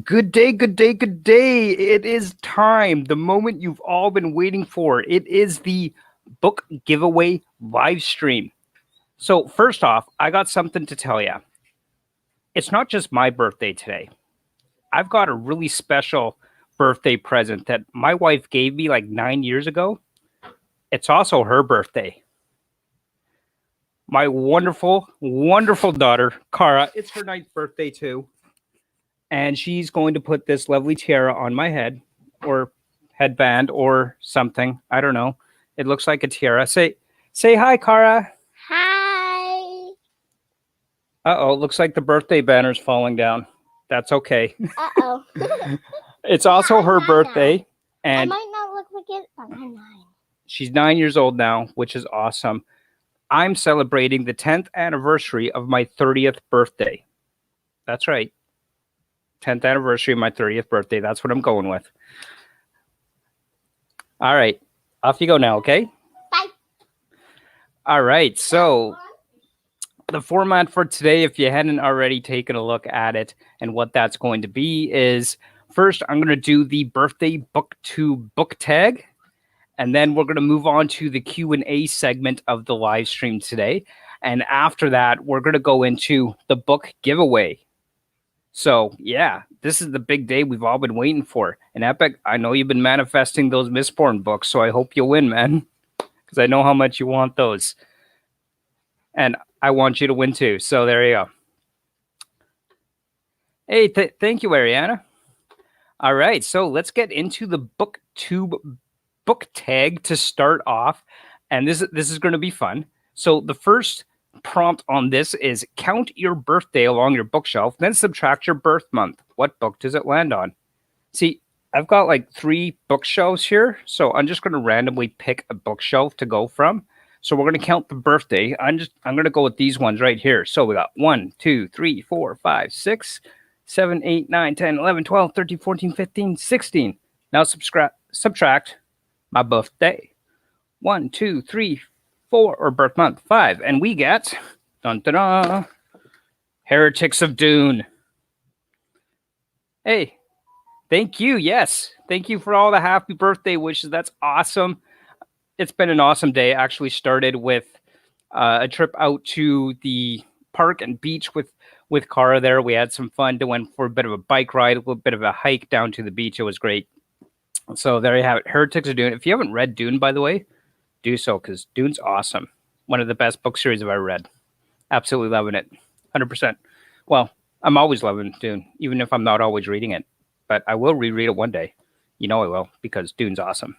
Good day, good day, good day. It is time, the moment you've all been waiting for. It is the book giveaway live stream. So, first off, I got something to tell you. It's not just my birthday today. I've got a really special birthday present that my wife gave me like 9 years ago. It's also her birthday. My wonderful, wonderful daughter, Cara, it's her ninth birthday too. And she's going to put this lovely tiara on my head or headband or something. I don't know. It looks like a tiara. Say hi, Cara. Hi. Uh-oh, looks like the birthday banner's falling down. That's okay. Uh-oh. It's also her birthday, I and might not look like it, but I'm 9. she's 9 years old now, which is awesome. I'm celebrating the 10th anniversary of my 30th birthday. That's right. 10th anniversary of my 30th birthday. That's what I'm going with. All right. Off you go now, okay? Bye. All right. So the format for today, if you hadn't already taken a look at it and what that's going to be, is first I'm going to do the birthday booktube book tag. And then we're going to move on to the Q&A segment of the live stream today. And after that, we're going to go into the book giveaway. So, yeah, this is the big day we've all been waiting for. And Epic, I know you've been manifesting those Mistborn books, so I hope you'll win, man. Because I know how much you want those. And I want you to win too. So there you go. Hey, thank you, Ariana. All right, so let's get into the booktube book tag to start off. And this is going to be fun. So the first prompt on this is count your birthday along your bookshelf, then subtract your birth month. What book does it land on? See, I've got like 3 bookshelves here, so I'm just going to randomly pick a bookshelf to go from. So we're going to count the birthday. I'm going to go with these ones right here. So we got 1, 2, 3, 4, 5, 6, 7, 8, 9, 10, 11, 12, 13, 14, 15, 16. Now subtract my birthday. 1, 2, 3, 4, or birth month 5, and we get dun, dun, dun, Heretics of Dune. Hey, thank you. Yes, thank you for all the happy birthday wishes. That's awesome. It's been an awesome day. I actually started with a trip out to the park and beach with Cara there. We had some fun. Went for a bit of a bike ride, a little bit of a hike down to the beach. It was great. So there you have it, Heretics of Dune. If you haven't read Dune, by the way, do so, because Dune's awesome. One of the best book series I've ever read. Absolutely loving it. 100%. Well, I'm always loving Dune, even if I'm not always reading it. But I will reread it one day. You know I will, because Dune's awesome.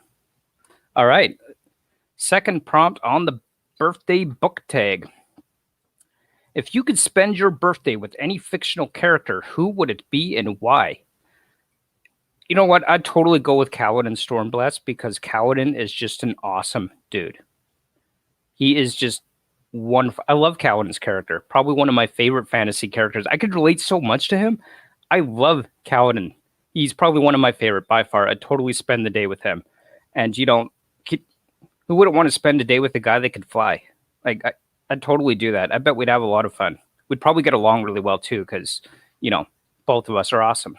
All right. Second prompt on the birthday book tag. If you could spend your birthday with any fictional character, who would it be and why? You know what? I'd totally go with Kaladin Stormblessed, because Kaladin is just an awesome dude. He is just wonderful. I love Kaladin's character. Probably one of my favorite fantasy characters. I could relate so much to him. I love Kaladin. He's probably one of my favorite by far. I'd totally spend the day with him. And who wouldn't want to spend a day with a guy that could fly? Like, I'd totally do that. I bet we'd have a lot of fun. We'd probably get along really well too, because, both of us are awesome.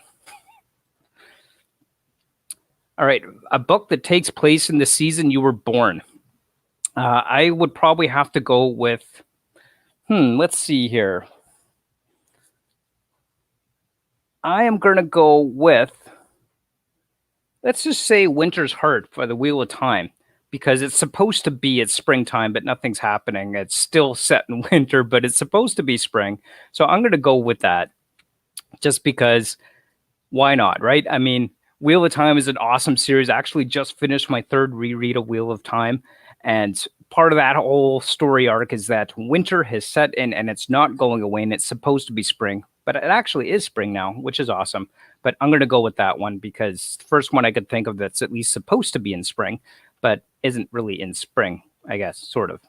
All right, a book that takes place in the season you were born. I would probably have to go with, let's see here. I am going to go with, let's just say Winter's Heart for the Wheel of Time, because it's supposed to be it's springtime, but nothing's happening. It's still set in winter, but it's supposed to be spring. So I'm going to go with that, just because why not, right? I mean, Wheel of Time is an awesome series. I actually just finished my 3rd reread of Wheel of Time. And part of that whole story arc is that winter has set in and it's not going away, and it's supposed to be spring. But it actually is spring now, which is awesome. But I'm going to go with that one, because the first one I could think of that's at least supposed to be in spring, but isn't really in spring, I guess, sort of.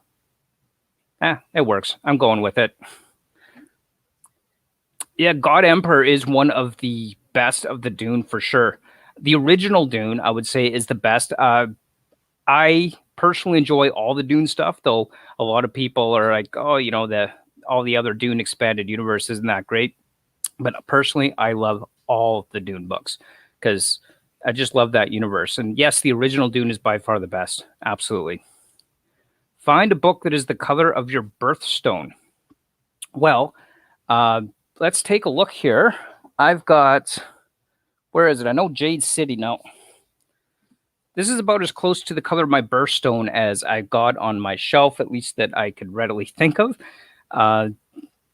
It works. I'm going with it. Yeah, God Emperor is one of the best of the Dune for sure. The original Dune, I would say, is the best. I personally enjoy all the Dune stuff, though a lot of people are like, oh, all the other Dune expanded universe isn't that great. But personally, I love all the Dune books because I just love that universe. And yes, the original Dune is by far the best. Absolutely. Find a book that is the color of your birthstone. Well, let's take a look here. I've got, where is it? I know Jade City now. This is about as close to the color of my birthstone as I got on my shelf, at least that I could readily think of.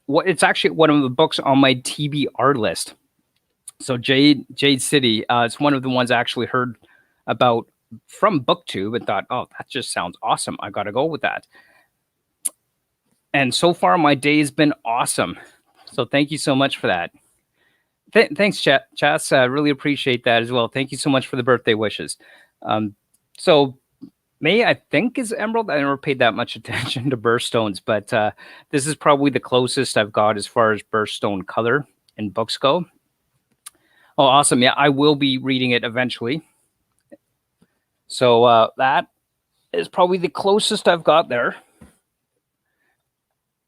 It's actually one of the books on my TBR list. So Jade City, it's one of the ones I actually heard about from BookTube and thought, oh, that just sounds awesome. I got to go with that. And so far, my day has been awesome. So thank you so much for that. Thanks, Chas. I really appreciate that as well. Thank you so much for the birthday wishes. So May, I think, is Emerald. I never paid that much attention to birthstones, but this is probably the closest I've got as far as birthstone color in books go. Oh, awesome. Yeah, I will be reading it eventually. So that is probably the closest I've got there.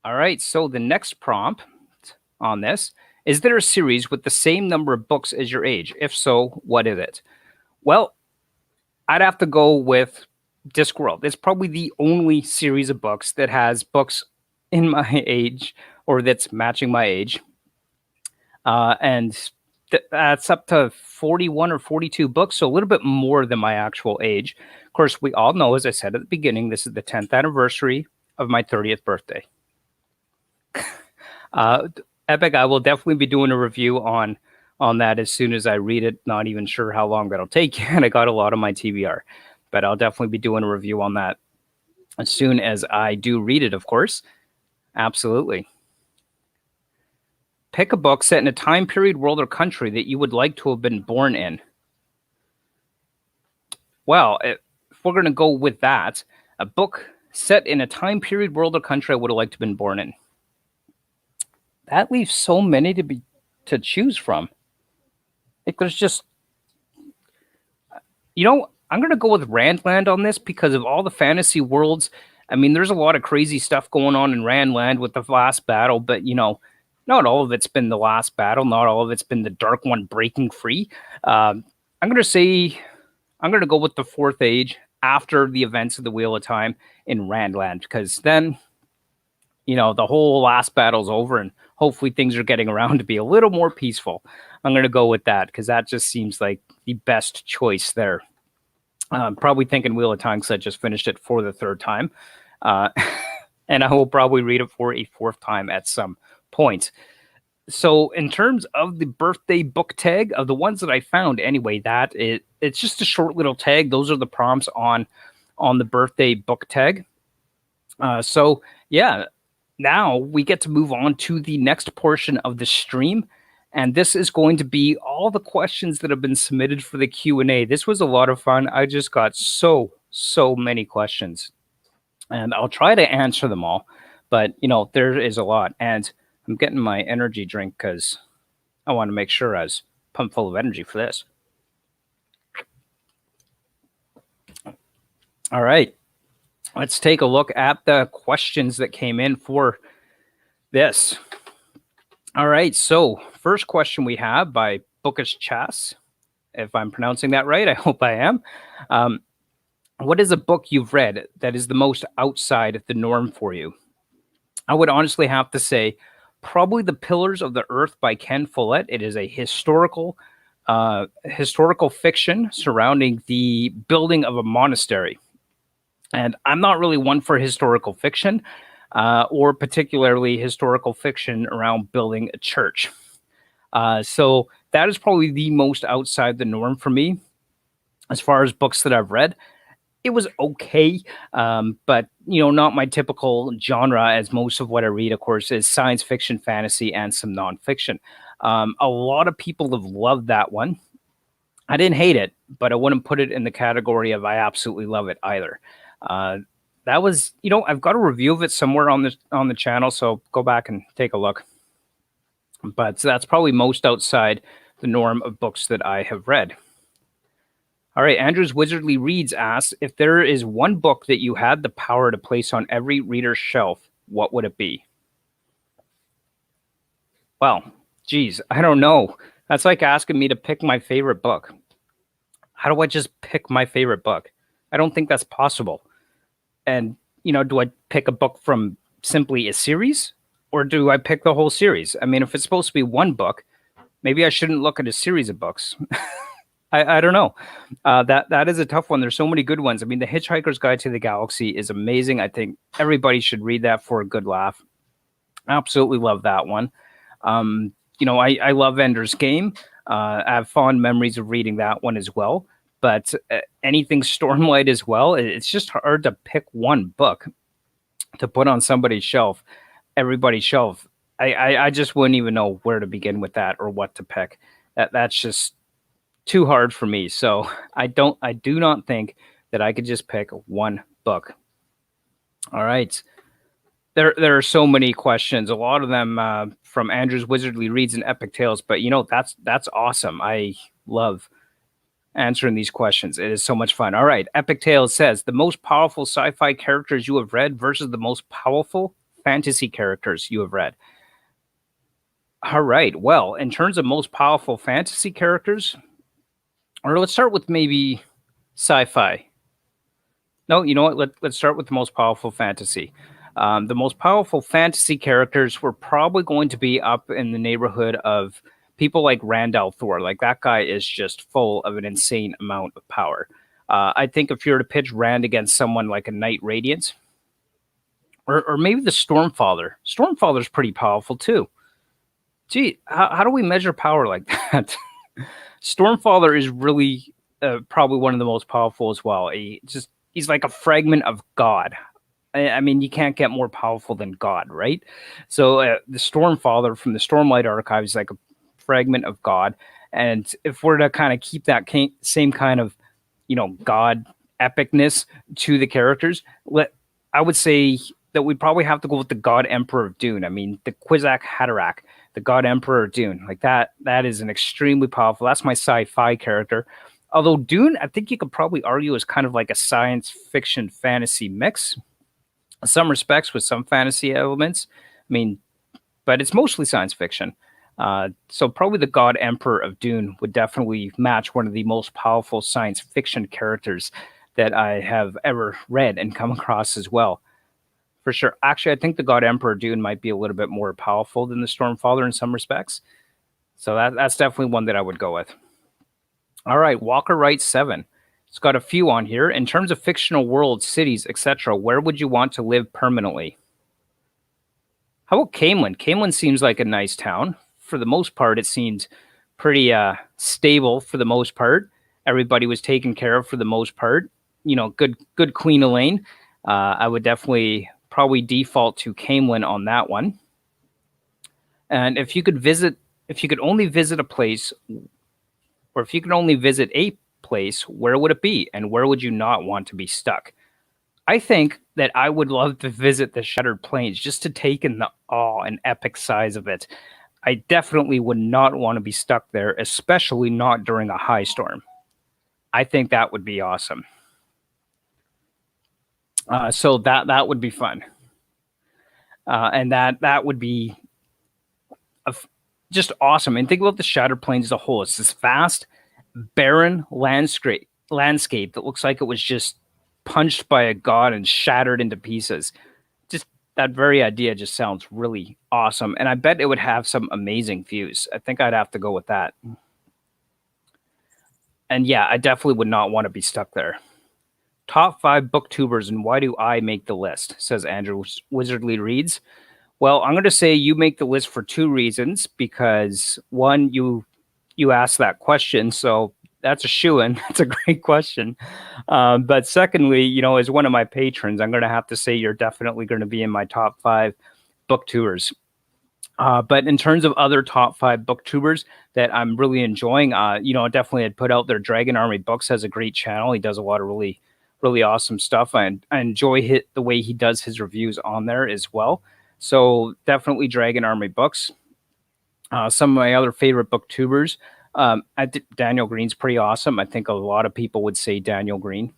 All right, so the next prompt on this, is there a series with the same number of books as your age? If so, what is it? Well, I'd have to go with Discworld. It's probably the only series of books that has books in my age or that's matching my age. And that's up to 41 or 42 books, so a little bit more than my actual age. Of course, we all know, as I said at the beginning, this is the 10th anniversary of my 30th birthday. Epic, I will definitely be doing a review on that as soon as I read it. Not even sure how long that'll take, and I got a lot on my TBR. But I'll definitely be doing a review on that as soon as I do read it, of course. Absolutely. Pick a book set in a time period, world, or country that you would like to have been born in. Well, if we're going to go with that, a book set in a time period, world, or country I would have liked to have been born in. That leaves so many to choose from. Like, there's just, I'm going to go with Randland on this because of all the fantasy worlds. I mean, there's a lot of crazy stuff going on in Randland with the last battle, but, not all of it's been the last battle. Not all of it's been the Dark One breaking free. I'm going to go with the Fourth Age after the events of the Wheel of Time in Randland, because then, the whole last battle's over and hopefully things are getting around to be a little more peaceful. I'm going to go with that because that just seems like the best choice there. Probably thinking Wheel of Time because I just finished it for the third time. And I will probably read it for a fourth time at some point. So in terms of the birthday book tag, of the ones that I found anyway, it's just a short little tag. Those are the prompts on the birthday book tag. So yeah, now we get to move on to the next portion of the stream. And this is going to be all the questions that have been submitted for the Q&A. This was a lot of fun. I just got so many questions. And I'll try to answer them all. But, there is a lot. And I'm getting my energy drink because I want to make sure I was pumped full of energy for this. All right. Let's take a look at the questions that came in for this. All right, so first question we have by Bookish Chas. If I'm pronouncing that right, I hope I am. What is a book you've read that is the most outside the norm for you? I would honestly have to say probably The Pillars of the Earth by Ken Follett. It is a historical fiction surrounding the building of a monastery. And I'm not really one for historical fiction, or particularly historical fiction around building a church. So that is probably the most outside the norm for me as far as books that I've read. It was okay, but not my typical genre, as most of what I read, of course, is science fiction, fantasy, and some nonfiction. A lot of people have loved that one. I didn't hate it, but I wouldn't put it in the category of I absolutely love it either. That was, I've got a review of it somewhere on the channel, so go back and take a look. But that's probably most outside the norm of books that I have read. All right, Andrew's Wizardly Reads asks, if there is one book that you had the power to place on every reader's shelf, what would it be? Well, geez, I don't know. That's like asking me to pick my favorite book. How do I just pick my favorite book? I don't think that's possible. And, do I pick a book from simply a series or do I pick the whole series? I mean, if it's supposed to be one book, maybe I shouldn't look at a series of books. I don't know. That is a tough one. There's so many good ones. I mean, The Hitchhiker's Guide to the Galaxy is amazing. I think everybody should read that for a good laugh. Absolutely love that one. I love Ender's Game. I have fond memories of reading that one as well. But anything Stormlight as well, it's just hard to pick one book to put on somebody's shelf, everybody's shelf. I just wouldn't even know where to begin with that or what to pick. That's just too hard for me. So I do not think that I could just pick one book. All right. There are so many questions. A lot of them from Andrew's Wizardly Reads and Epic Tales, but that's awesome. I love answering these questions. It is so much fun. All right. Epic Tales says the most powerful sci-fi characters you have read versus the most powerful fantasy characters you have read. All right. Well, in terms of most powerful fantasy characters, or let's start with maybe sci-fi. No, you know what? Let's start with the most powerful fantasy. The most powerful fantasy characters were probably going to be up in the neighborhood of people like Randall Thor. Like that guy is just full of an insane amount of power. I think if you were to pitch Rand against someone like a Knight Radiant, or maybe the Stormfather's pretty powerful too. Gee, how do we measure power like that? Stormfather is really probably one of the most powerful as well. He's like a fragment of God. I mean, you can't get more powerful than God, right? So the Stormfather from the Stormlight Archive is like a fragment of God. And if we're to kind of keep that same kind of, God epicness to the characters, I would say that we'd probably have to go with the God Emperor of Dune. I mean, the Kwisatz Haderach, the God Emperor of Dune, like that is an extremely powerful. That's my sci-fi character. Although Dune, I think you could probably argue is kind of like a science fiction fantasy mix. In some respects with some fantasy elements. I mean, but it's mostly science fiction. So probably the God Emperor of Dune would definitely match one of the most powerful science fiction characters that I have ever read and come across as well. For sure. Actually, I think the God Emperor Dune might be a little bit more powerful than the Stormfather in some respects. So that's definitely one that I would go with. All right, Walker writes 7. It's got a few on here. In terms of fictional worlds, cities, etc., where would you want to live permanently? How about Camelin? Camelin seems like a nice town. For the most part, it seemed pretty stable for the most part. Everybody was taken care of for the most part. Good clean Elaine. I would definitely probably default to Camelin on that one. And if you could only visit a place, or if you could only visit a place, where would it be? And where would you not want to be stuck? I think that I would love to visit the Shattered Plains just to take in the awe and epic size of it. I definitely would not want to be stuck there, especially not during a high storm. I think that would be awesome. So that would be fun. And that would be just awesome. And think about the Shattered Plains as a whole. It's this vast, barren landscape that looks like it was just punched by a god and shattered into pieces. Just that very idea just sounds really awesome. And I bet it would have some amazing views. I think I'd have to go with that. And yeah, I definitely would not want to be stuck there. Top 5 booktubers and why do I make the list, says Andrew Wizardly Reads. Well, I'm going to say you make the list for 2 reasons, because one, you asked that question, so that's a shoo-in. That's a great question. But secondly, as one of my patrons, I'm going to have to say you're definitely going to be in my top 5 booktubers. But in terms of other top 5 booktubers that I'm really enjoying, definitely I'd put out there. Dragon Army Books has a great channel. He does a lot of really, really awesome stuff. I enjoy the way he does his reviews on there as well. So definitely Dragon Army Books. Some of my other favorite booktubers, Daniel Green's pretty awesome. I think a lot of people would say Daniel Green.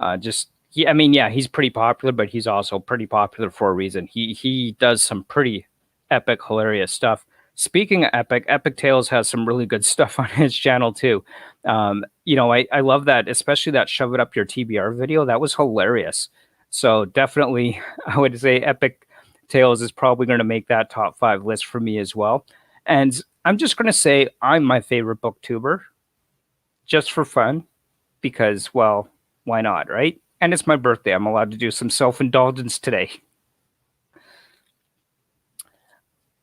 He's pretty popular, but he's also pretty popular for a reason. He does some pretty epic, hilarious stuff. Speaking of Epic, Epic Tales has some really good stuff on his channel too. I love that, especially that shove it up your TBR video. That was hilarious. So definitely, I would say Epic Tales is probably going to make that top 5 list for me as well. And I'm just going to say I'm my favorite booktuber just for fun because, well, why not, right? And it's my birthday. I'm allowed to do some self-indulgence today.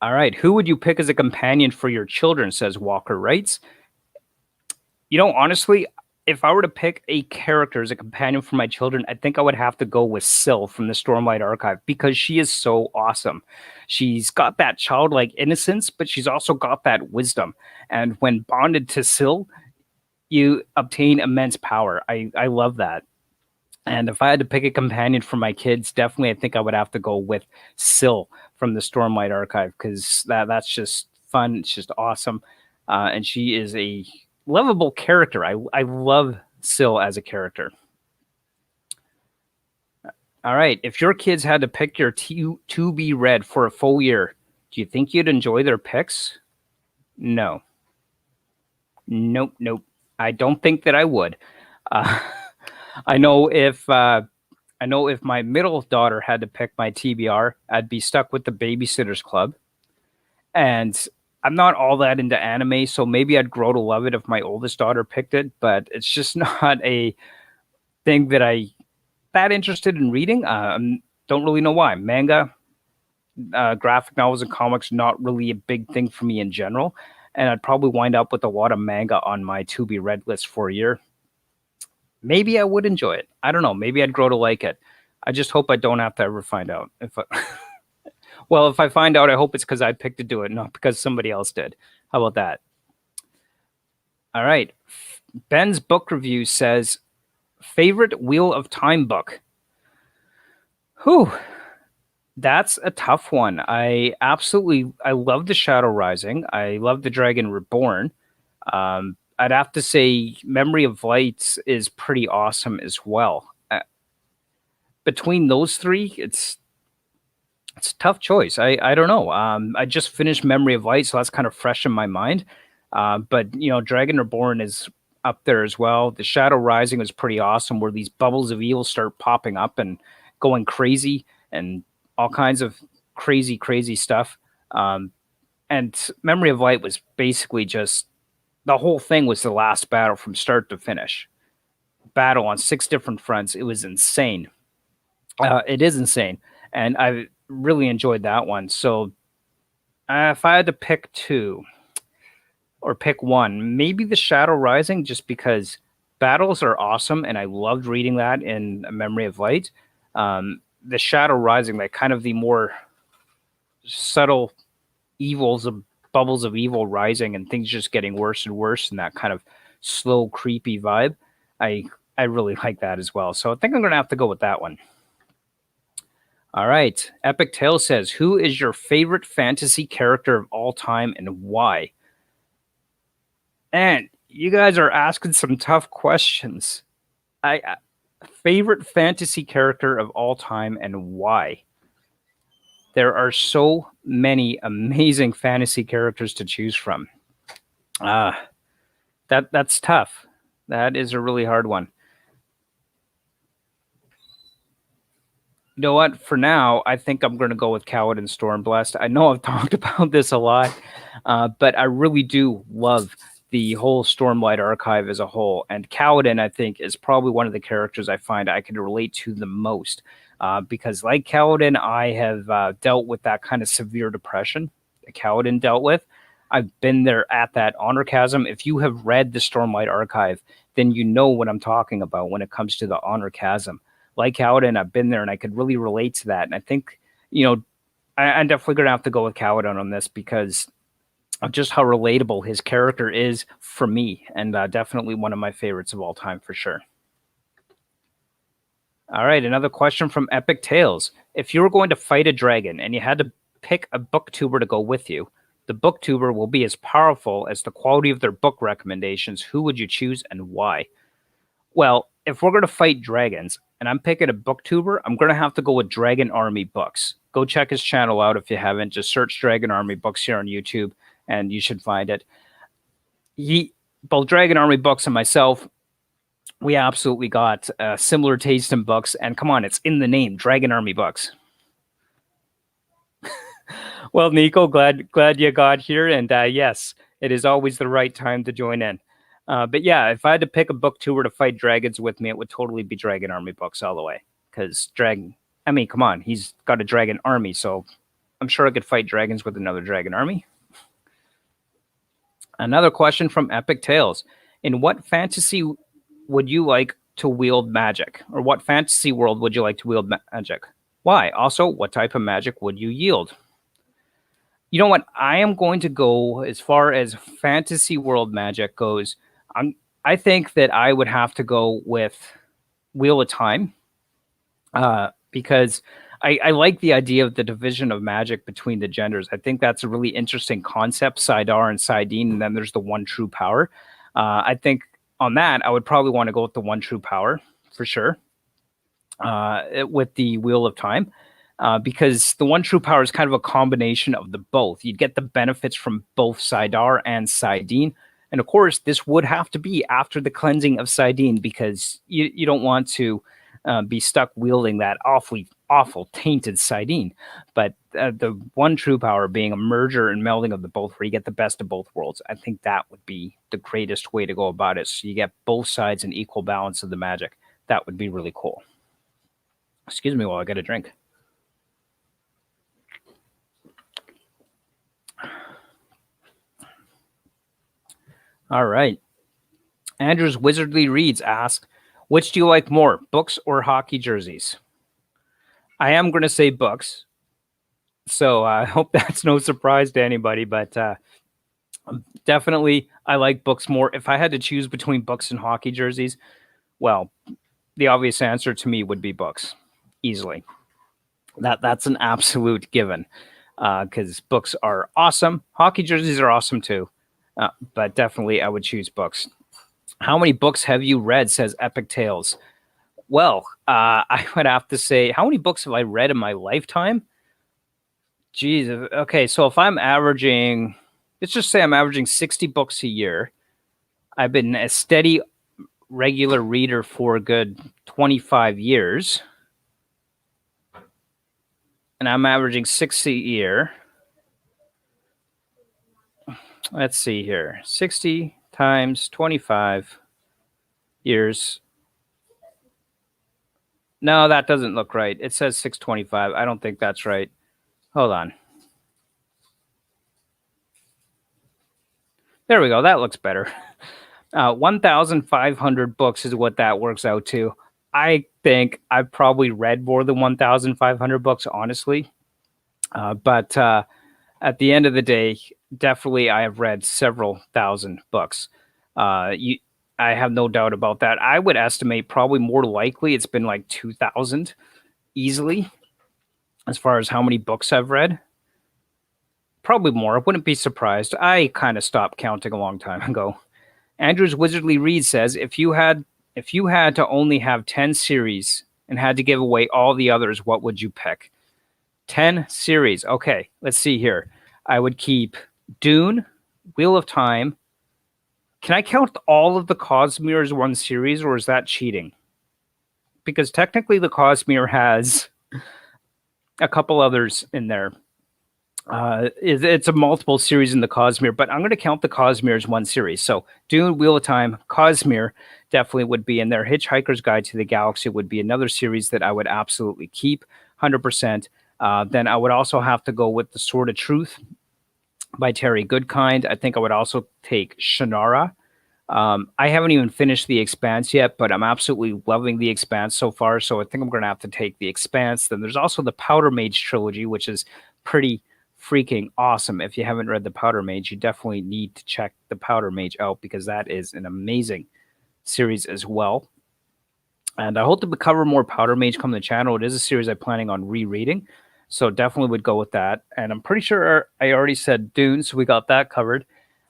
All right. Who would you pick as a companion for your children, says Walker Writes. Honestly, if I were to pick a character as a companion for my children, I think I would have to go with Syl from the Stormlight Archive because she is so awesome. She's got that childlike innocence, but she's also got that wisdom. And when bonded to Syl, you obtain immense power. I love that. And if I had to pick a companion for my kids, definitely I think I would have to go with Syl from the Stormlight Archive because that's just fun. It's just awesome. And she is a lovable character. I love Syl as a character. All right. If your kids had to pick your to be read for a full year, do you think you'd enjoy their picks? No. Nope. I don't think that I would. I know if my middle daughter had to pick my TBR, I'd be stuck with the Babysitters Club. And I'm not all that into anime, so maybe I'd grow to love it if my oldest daughter picked it, but it's just not a thing that that interested in reading. Don't really know why. Manga, graphic novels and comics, not really a big thing for me in general. And I'd probably wind up with a lot of manga on my to be read list for a year. Maybe I would enjoy it. I don't know. Maybe I'd grow to like it. I just hope I don't have to ever find out. Well, if I find out, I hope it's because I picked to do it, not because somebody else did. How about that? All right. Ben's book review says, favorite Wheel of Time book. Whew. That's a tough one. I love The Shadow Rising. I love The Dragon Reborn. I'd have to say Memory of Light is pretty awesome as well. Between those three, it's a tough choice. I don't know. I just finished Memory of Light, so that's kind of fresh in my mind. But Dragon Reborn is up there as well. The Shadow Rising was pretty awesome, where these bubbles of evil start popping up and going crazy and all kinds of crazy stuff. And Memory of Light was basically just the whole thing was the last battle from start to finish. Battle on 6 different fronts. It was insane. It is insane. And I really enjoyed that one. So if I had to pick 2 or pick 1, maybe The Shadow Rising, just because battles are awesome. And I loved reading that in A Memory of Light. The Shadow Rising, like kind of the more subtle evils of bubbles of evil rising and things just getting worse and worse, and that kind of slow, creepy vibe. I really like that as well. So I think I'm going to have to go with that one. All right. Epic Tale says, who is your favorite fantasy character of all time and why? And you guys are asking some tough questions. Favorite fantasy character of all time and why? There are so many amazing fantasy characters to choose from. That's tough. That is a really hard one. You know what? For now, I think I'm going to go with Kaladin Stormblessed. I know I've talked about this a lot, but I really do love the whole Stormlight Archive as a whole. And Kaladin, I think, is probably one of the characters I find I can relate to the most. Because like Kaladin, I have dealt with that kind of severe depression that Kaladin dealt with. I've been there at that honor chasm. If you have read the Stormlight Archive, then you know what I'm talking about when it comes to the honor chasm. Like Kaladin, I've been there and I could really relate to that. And I think, I'm definitely going to have to go with Kaladin on this because of just how relatable his character is for me. And definitely one of my favorites of all time for sure. All right, another question from Epic Tales. If you were going to fight a dragon and you had to pick a booktuber to go with you, the booktuber will be as powerful as the quality of their book recommendations. Who would you choose and why? Well, if we're going to fight dragons and I'm picking a booktuber, I'm going to have to go with Dragon Army Books. Go check his channel out if you haven't. Just search Dragon Army Books here on YouTube. and you should find it. Both Dragon Army books and myself, we absolutely got similar taste in books. And come on, it's in the name, Dragon Army books. Well, Nico, glad you got here, and yes, it is always the right time to join in. But yeah, if I had to pick a booktuber to fight dragons with me, it would totally be Dragon Army books all the way. Because come on, he's got a dragon army, so I'm sure I could fight dragons with another dragon army. Another question from Epic Tales: in what fantasy would you like to wield magic, or what fantasy world would you like to wield magic? Why? Also, what type of magic would you yield? You know what? I am going to go as far as fantasy world magic goes. I think that I would have to go with Wheel of Time, because I like the idea of the division of magic between the genders. I think that's a really interesting concept, Sidar and Sidine, and then there's the one true power. I think on that, I would probably want to go with the one true power for sure, with the Wheel of Time. Because the one true power is kind of a combination of the both. You'd get the benefits from both Sidar and Sidine. And of course, this would have to be after the cleansing of Sidine, because you don't want to be stuck wielding that awful tainted Sidine. But the one true power being a merger and melding of the both, where you get the best of both worlds, I think that would be the greatest way to go about it. So you get both sides an equal balance of the magic. That would be really cool. Excuse me while I get a drink. All right. Andrew's Wizardly Reads asks, which do you like more, books or hockey jerseys? I am going to say books. So I hope that's no surprise to anybody, but definitely I like books more. If I had to choose between books and hockey jerseys, well, the obvious answer to me would be books, easily. That's an absolute given, because books are awesome. Hockey jerseys are awesome too. But definitely I would choose books. How many books have you read, says Epic Tales? Well, I would have to say, how many books have I read in my lifetime? Geez, okay, so if I'm averaging, let's just say I'm averaging 60 books a year. I've been a steady, regular reader for a good 25 years. And I'm averaging 60 a year. Let's see here. 60 times 25 years. No, that doesn't look right. It says 625. I don't think that's right. Hold on. There we go. That looks better. 1,500 books is what that works out to. I think I've probably read more than 1,500 books, honestly. But at the end of the day, definitely I have read several thousand books. I have no doubt about that. I would estimate probably more likely it's been like 2,000 easily, as far as how many books I've read. Probably more. I wouldn't be surprised. I kind of stopped counting a long time ago. Andrew's Wizardly Read says, if you had to only have 10 series and had to give away all the others, what would you pick? 10 series. Okay, let's see here. I would keep Dune, Wheel of Time. Can I count all of the Cosmere as one series, or is that cheating? Because technically the Cosmere has a couple others in there. It's a multiple series in the Cosmere, but I'm going to count the Cosmere as one series. So Dune, Wheel of Time, Cosmere definitely would be in there. Hitchhiker's Guide to the Galaxy would be another series that I would absolutely keep 100%. Then I would also have to go with The Sword of Truth by Terry Goodkind. I think I would also take Shannara. I haven't even finished The Expanse yet, but I'm absolutely loving The Expanse so far, so I think I'm going to have to take The Expanse. Then there's also the Powder Mage trilogy, which is pretty freaking awesome. If you haven't read the Powder Mage, you definitely need to check the Powder Mage out, because that is an amazing series as well. And I hope to cover more Powder Mage come to the channel. It is a series I'm planning on rereading, so definitely would go with that. And I'm pretty sure I already said Dune, so we got that covered.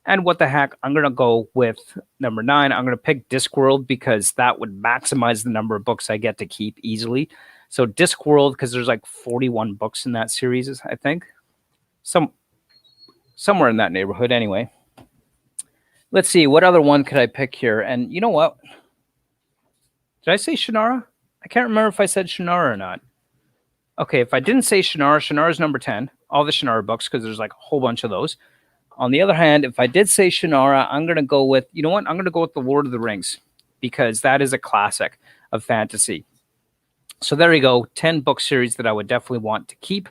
And what the heck, I'm going to go with number 9. I'm going to pick Discworld, because that would maximize the number of books I get to keep easily. So Discworld, because there's like 41 books in that series, I think. somewhere in that neighborhood anyway. Let's see, what other one could I pick here? And you know what? Did I say Shannara? I can't remember if I said Shannara or not. Okay, if I didn't say Shannara, Shannara's number 10. All the Shannara books, because there's like a whole bunch of those. On the other hand, if I did say Shannara, I'm going to go with, you know what? I'm going to go with The Lord of the Rings, because that is a classic of fantasy. So there you go, 10 book series that I would definitely want to keep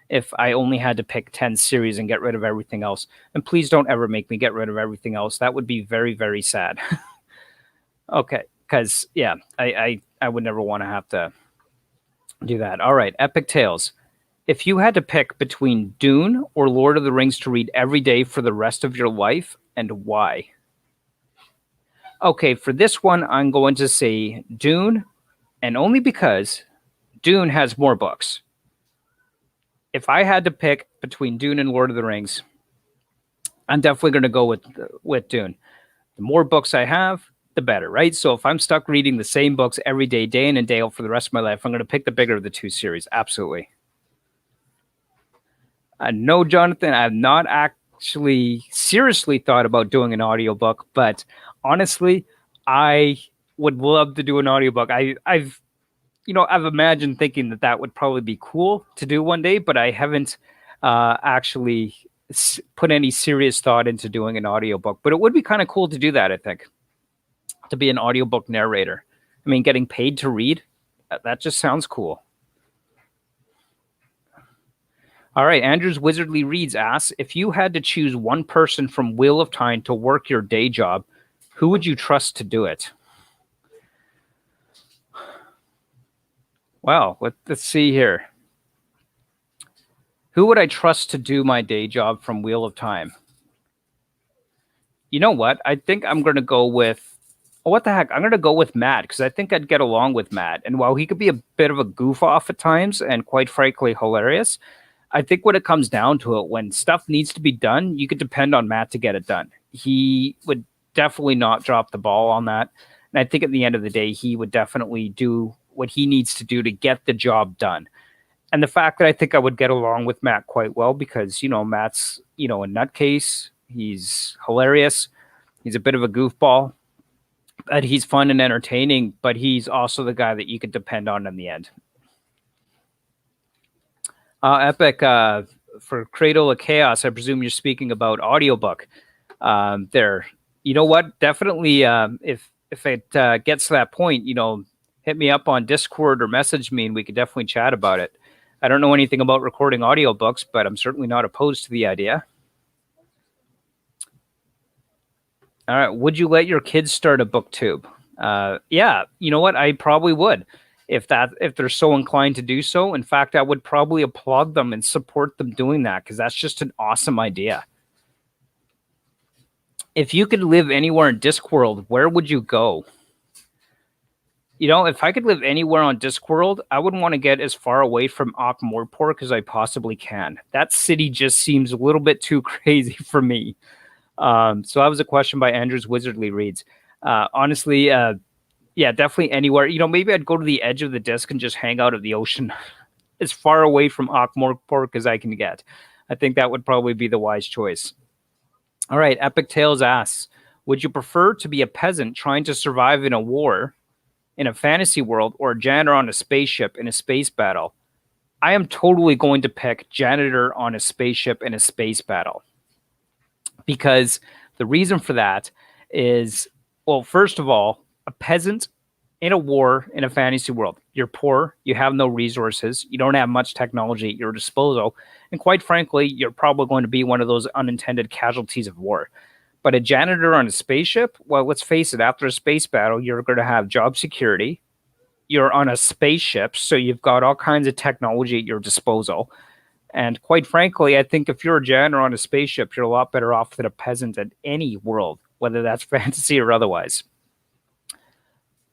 if I only had to pick 10 series and get rid of everything else. And please don't ever make me get rid of everything else. That would be very, very sad. Okay, because, yeah, I would never want to have to do that. All right, Epic Tales. If you had to pick between Dune or Lord of the Rings to read every day for the rest of your life, and why? Okay, for this one, I'm going to say Dune, and only because Dune has more books. If I had to pick between Dune and Lord of the Rings, I'm definitely going to go with Dune. The more books I have, the better, right? So if I'm stuck reading the same books every day, day in and day out for the rest of my life, I'm going to pick the bigger of the two series. Absolutely. No, Jonathan, I have not actually seriously thought about doing an audiobook, but honestly, I would love to do an audiobook. I've imagined thinking that would probably be cool to do one day, but I haven't actually put any serious thought into doing an audiobook. But it would be kind of cool to do that, I think, to be an audiobook narrator. I mean, getting paid to read, that just sounds cool. All right, Andrew's Wizardly Reads asks, if you had to choose one person from Wheel of Time to work your day job, who would you trust to do it? Well, let's see here. Who would I trust to do my day job from Wheel of Time? You know what? I think I'm going to go with, what the heck? I'm going to go with Matt, because I think I'd get along with Matt. And while he could be a bit of a goof off at times and quite frankly hilarious, I think when it comes down to it, when stuff needs to be done, you could depend on Matt to get it done. He would definitely not drop the ball on that. And I think at the end of the day, he would definitely do what he needs to do to get the job done. And the fact that I think I would get along with Matt quite well because, Matt's, a nutcase. He's hilarious. He's a bit of a goofball. But he's fun and entertaining, but he's also the guy that you could depend on in the end. Epic, for Cradle of Chaos, I presume you're speaking about audiobook there. You know what? Definitely, if it gets to that point, hit me up on Discord or message me and we could definitely chat about it. I don't know anything about recording audiobooks, but I'm certainly not opposed to the idea. All right. Would you let your kids start a booktube? Yeah, you know what? I probably would. If they're so inclined to do so. In fact, I would probably applaud them and support them doing that because that's just an awesome idea. If you could live anywhere in Discworld, where would you go? If I could live anywhere on Discworld, I would want to get as far away from Ankh-Morpork as I possibly can. That city just seems a little bit too crazy for me. So that was a question by Andrew's Wizardly Reads. Honestly, yeah, definitely anywhere. Maybe I'd go to the edge of the disc and just hang out at the ocean as far away from Ankh-Morpork as I can get. I think that would probably be the wise choice. All right, Epic Tales asks, would you prefer to be a peasant trying to survive in a war in a fantasy world or a janitor on a spaceship in a space battle? I am totally going to pick janitor on a spaceship in a space battle. Because the reason for that is, well, first of all, a peasant in a war in a fantasy world. You're poor, you have no resources, you don't have much technology at your disposal, and quite frankly, you're probably going to be one of those unintended casualties of war. But a janitor on a spaceship, well, let's face it, after a space battle, you're going to have job security. You're on a spaceship, so you've got all kinds of technology at your disposal. And quite frankly, I think if you're a janitor on a spaceship, you're a lot better off than a peasant in any world, whether that's fantasy or otherwise.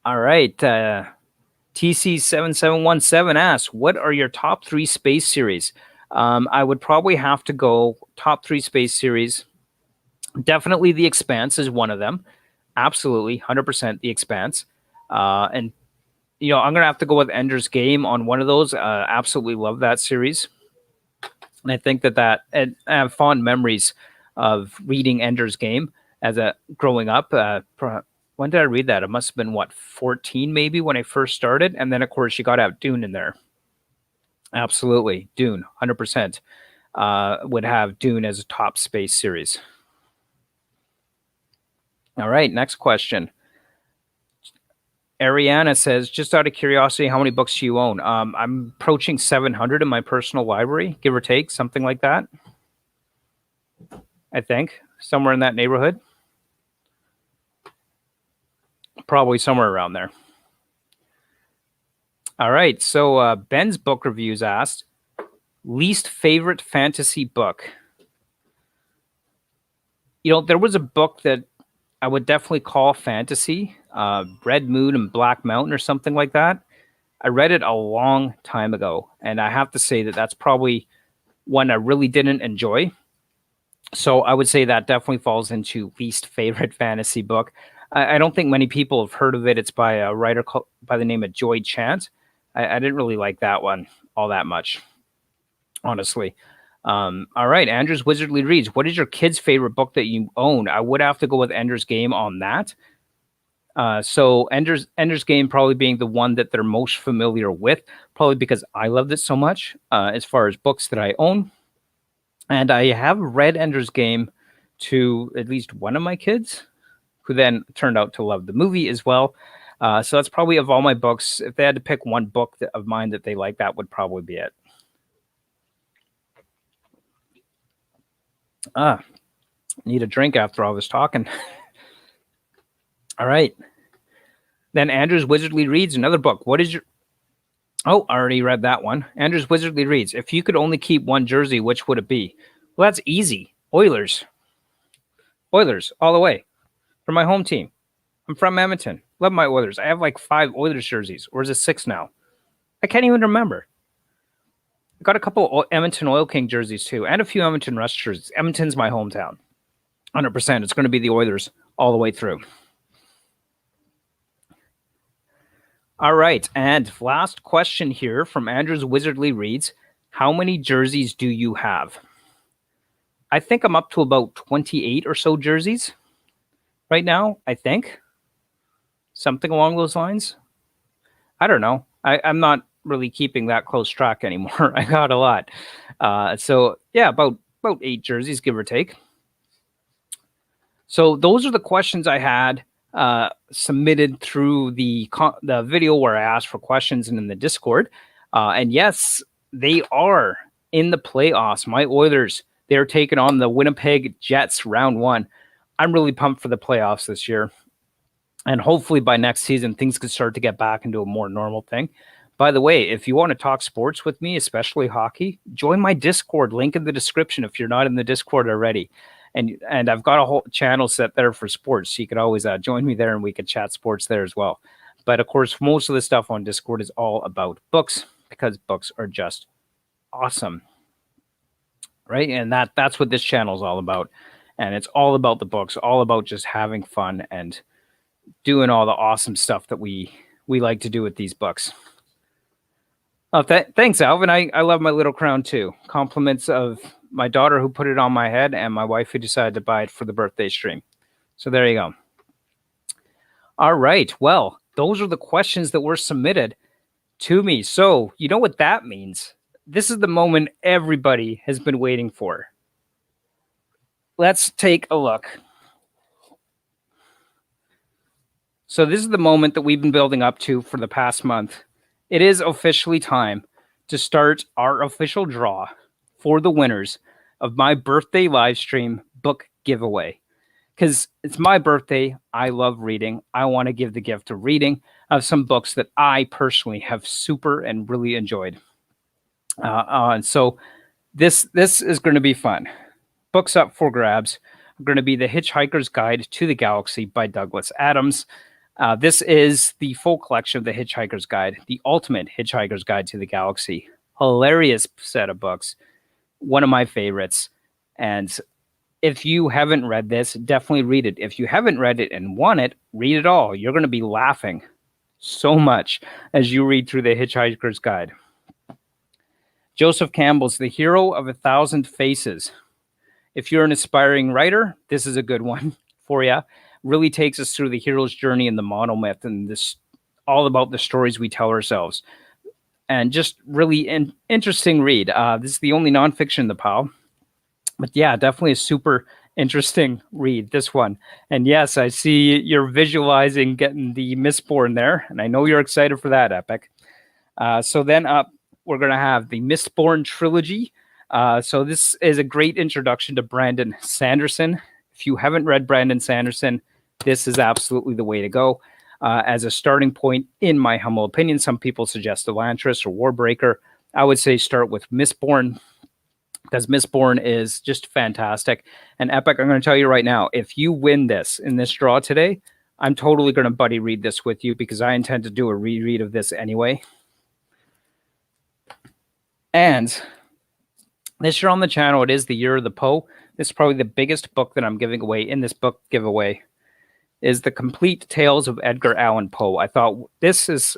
All right. TC7717 asks, what are your top 3 space series? I would probably have to go top 3 space series. Definitely The Expanse is one of them. Absolutely, 100% The Expanse. And, I'm going to have to go with Ender's Game on one of those. Absolutely love that series. And I think that and I have fond memories of reading Ender's Game as a growing up. When did I read that? It must have been 14 maybe when I first started, and then of course you got to have Dune in there. Absolutely, Dune, 100%. Would have Dune as a top space series. All right, next question. Ariana says, just out of curiosity, how many books do you own? I'm approaching 700 in my personal library, give or take, something like that. I think somewhere in that neighborhood. Probably somewhere around there. All right, so Ben's book reviews asked, least favorite fantasy book. You know, there was a book that I would definitely call fantasy, Red Moon and Black Mountain or something like that. I read it a long time ago, and I have to say that that's probably one I really didn't enjoy. So I would say that definitely falls into least favorite fantasy book. I don't think many people have heard of it. It's by a writer by the name of Joy Chant. I didn't really like that one all that much, honestly. All right, Andrew's Wizardly Reads. What is your kid's favorite book that you own? I would have to go with Ender's Game on that. So Ender's Game probably being the one that they're most familiar with, probably because I loved it so much as far as books that I own. And I have read Ender's Game to at least one of my kids, who then turned out to love the movie as well. So that's probably, of all my books, if they had to pick one book of mine that they like, that would probably be it. Need a drink after all this talking. All right. Then Andrew's Wizardly Reads, another book. What is your... Oh, I already read that one. Andrew's Wizardly Reads. If you could only keep one jersey, which would it be? Well, that's easy. Oilers. Oilers, all the way. For my home team. I'm from Edmonton. Love my Oilers. I have like 5 Oilers jerseys. Or is it 6 now? I can't even remember. I got a couple Edmonton Oil King jerseys too, and a few Edmonton Rush jerseys. Edmonton's my hometown. 100%. It's going to be the Oilers all the way through. All right, and last question here from Andrew's Wizardly Reads. How many jerseys do you have? I think I'm up to about 28 or so jerseys right now, I think. Something along those lines. I don't know. I'm not really keeping that close track anymore. I got a lot. So yeah, about 8 jerseys, give or take. So those are the questions I had submitted through the video where I asked for questions and in the Discord. And yes, they are in the playoffs. My Oilers, they're taking on the Winnipeg Jets round 1. I'm really pumped for the playoffs this year. And hopefully by next season, things could start to get back into a more normal thing. By the way, if you want to talk sports with me, especially hockey, join my Discord. Link in the description if you're not in the Discord already. And I've got a whole channel set there for sports. So you could always join me there and we could chat sports there as well. But of course, most of the stuff on Discord is all about books because books are just awesome. Right? And that's what this channel is all about. And it's all about the books, all about just having fun and doing all the awesome stuff that we like to do with these books. Oh, thanks, Alvin. I love my little crown too. Compliments of my daughter who put it on my head and my wife who decided to buy it for the birthday stream. So there you go. All right. Well, those are the questions that were submitted to me. So you know what that means? This is the moment everybody has been waiting for. Let's take a look. So this is the moment that we've been building up to for the past month. It is officially time to start our official draw for the winners of my birthday live stream book giveaway. Because it's my birthday. I love reading. I want to give the gift of reading of some books that I personally have super and really enjoyed. And so this is going to be fun. Books up for grabs are going to be The Hitchhiker's Guide to the Galaxy by Douglas Adams. This is the full collection of The Hitchhiker's Guide, the ultimate Hitchhiker's Guide to the Galaxy. Hilarious set of books. One of my favorites. And if you haven't read this, definitely read it. If you haven't read it and want it, read it all. You're going to be laughing so much as you read through The Hitchhiker's Guide. Joseph Campbell's The Hero of a Thousand Faces. If you're an aspiring writer, this is a good one for you. Really takes us through the hero's journey and the monomyth, and this all about the stories we tell ourselves. And just really an interesting read. This is the only nonfiction in the pile. But yeah, definitely a super interesting read, this one. And yes, I see you're visualizing getting the Mistborn there, and I know you're excited for that, Epic. So then up, we're going to have the Mistborn trilogy. So this is a great introduction to Brandon Sanderson. If you haven't read Brandon Sanderson, this is absolutely the way to go. As a starting point, in my humble opinion, some people suggest Elantris or Warbreaker. I would say start with Mistborn, because Mistborn is just fantastic. And Epic, I'm going to tell you right now, if you win this in this draw today, I'm totally going to buddy read this with you, because I intend to do a reread of this anyway. And this year on the channel, it is the year of the Poe. This is probably the biggest book that I'm giving away in this book giveaway, is The Complete Tales of Edgar Allan Poe. I thought this is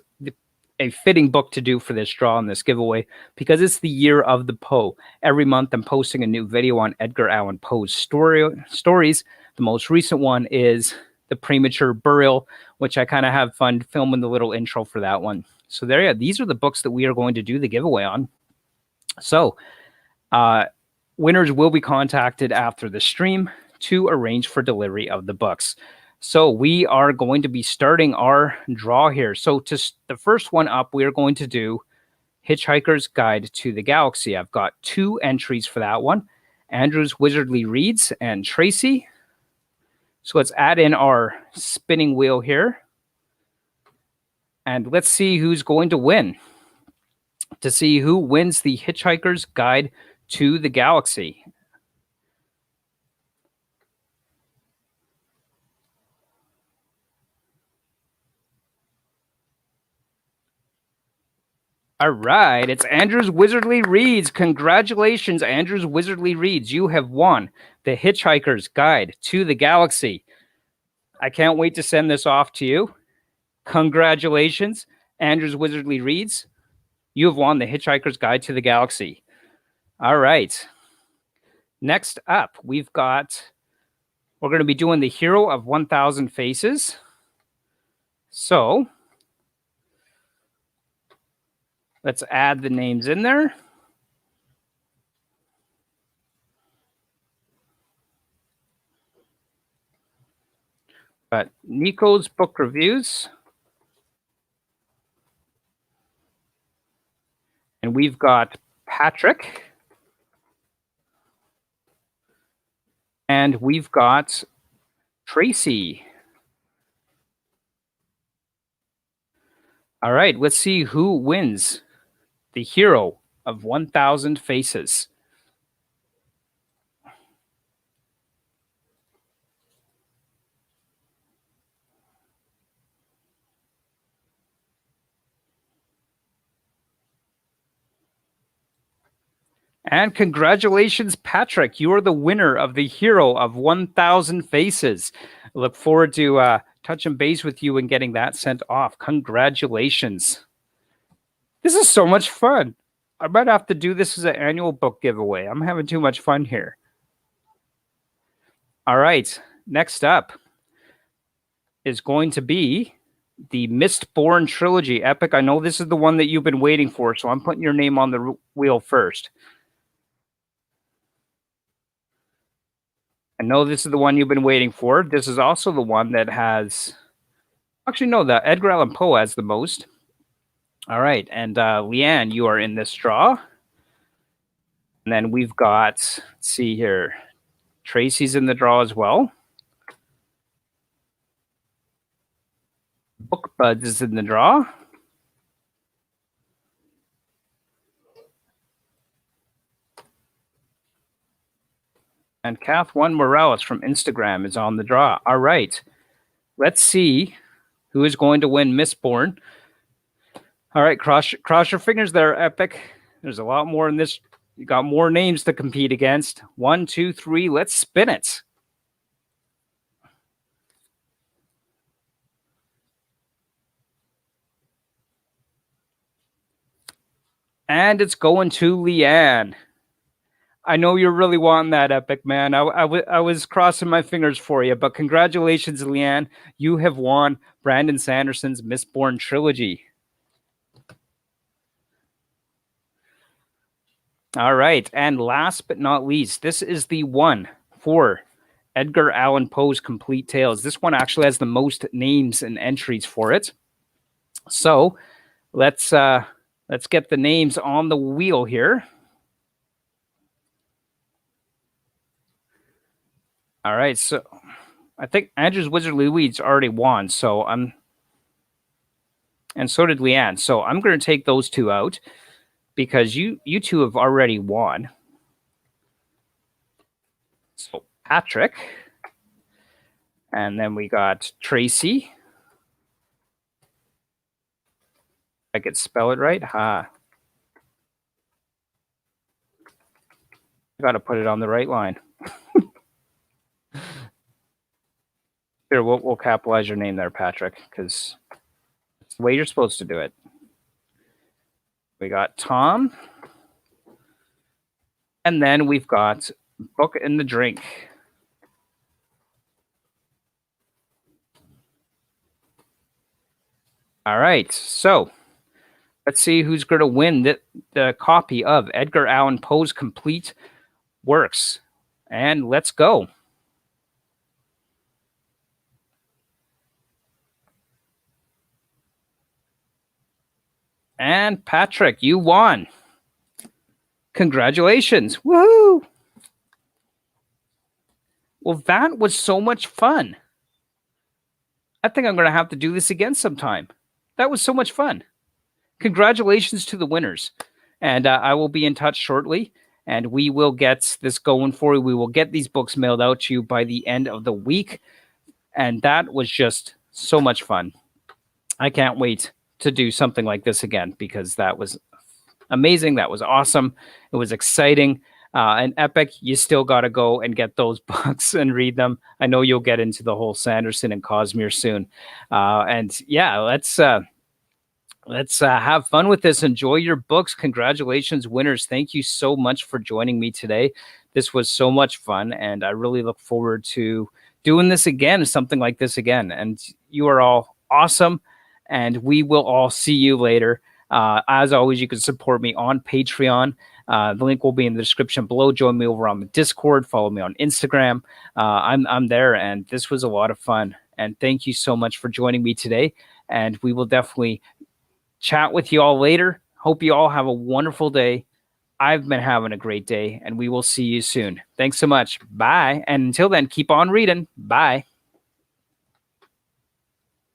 a fitting book to do for this draw and this giveaway, because it's the year of the Poe. Every month I'm posting a new video on Edgar Allan Poe's stories. The most recent one is The Premature Burial, which I kind of have fun filming the little intro for that one. So there you go. These are the books that we are going to do the giveaway on. So winners will be contacted after the stream to arrange for delivery of the books. So we are going to be starting our draw here. So the first one up, we are going to do Hitchhiker's Guide to the Galaxy. I've got 2 entries for that one. Andrew's Wizardly Reads and Tracy. So let's add in our spinning wheel here. And let's see who's going to win. To see who wins the Hitchhiker's Guide to the Galaxy. All right, it's Andrew's Wizardly Reads. Congratulations, Andrew's Wizardly Reads. You have won the Hitchhiker's Guide to the Galaxy. I can't wait to send this off to you. Congratulations, Andrew's Wizardly Reads. You have won the Hitchhiker's Guide to the Galaxy. All right. Next up, we're going to be doing the Hero of 1,000 Faces. So let's add the names in there. Got Nico's book reviews. And we've got Patrick. And we've got Tracy. All right, let's see who wins the Hero of 1,000 Faces. And congratulations, Patrick. You are the winner of the Hero of 1,000 Faces. I look forward to touching base with you and getting that sent off. Congratulations. This is so much fun. I might have to do this as an annual book giveaway. I'm having too much fun here. All right, next up is going to be the Mistborn trilogy. Epic, I know this is the one that you've been waiting for, so I'm putting your name on the wheel first. I know this is the one you've been waiting for. This is also the one that has... Actually, no, the Edgar Allan Poe has the most. All right, and Leanne, you are in this draw. And then we've got, let's see here, Tracy's in the draw as well. Book Buds is in the draw. And Kath1 Morales from Instagram is on the draw. All right, let's see who is going to win Mistborn. All right, cross your fingers there, Epic. There's a lot more in this. You got more names to compete against. 1, 2, 3. Let's spin it. And it's going to Leanne. I know you're really wanting that, Epic, man. I was crossing my fingers for you, but congratulations, Leanne. You have won Brandon Sanderson's Mistborn trilogy. All right. And last but not least, this is the one for Edgar Allan Poe's Complete Tales. This one actually has the most names and entries for it. So let's get the names on the wheel here. All right, so I think Andrew's Wizardly Weeds already won, so and so did Leanne. So I'm going to take those two out because you two have already won. So Patrick, and then we got Tracy. I could spell it right, huh? I got to put it on the right line. Here, we'll capitalize your name there, Patrick, because it's the way you're supposed to do it. We got Tom. And then we've got Book and the Drink. All right, so let's see who's going to win the copy of Edgar Allan Poe's Complete Works. And let's go. And Patrick, you won. Congratulations. Woohoo! Well, that was so much fun. I think I'm going to have to do this again sometime. That was so much fun. Congratulations to the winners. And I will be in touch shortly, and we will get this going for you. We will get these books mailed out to you by the end of the week. And that was just so much fun. I can't wait to do something like this again because that was amazing. That was awesome. It was exciting. And Epic, you still got to go and get those books and read them. I know you'll get into the whole Sanderson and Cosmere soon. And yeah, let's have fun with this. Enjoy your books. Congratulations, winners. Thank you so much for joining me today. This was so much fun, and I really look forward to doing this again, something like this again. And you are all awesome, and we will all see you later. As always, you can support me on Patreon. The link will be in the description below. Join me over on the Discord. Follow me on Instagram. I'm there, and this was a lot of fun. And thank you so much for joining me today. And we will definitely chat with you all later. Hope you all have a wonderful day. I've been having a great day, and we will see you soon. Thanks so much. Bye. And until then, keep on reading. Bye.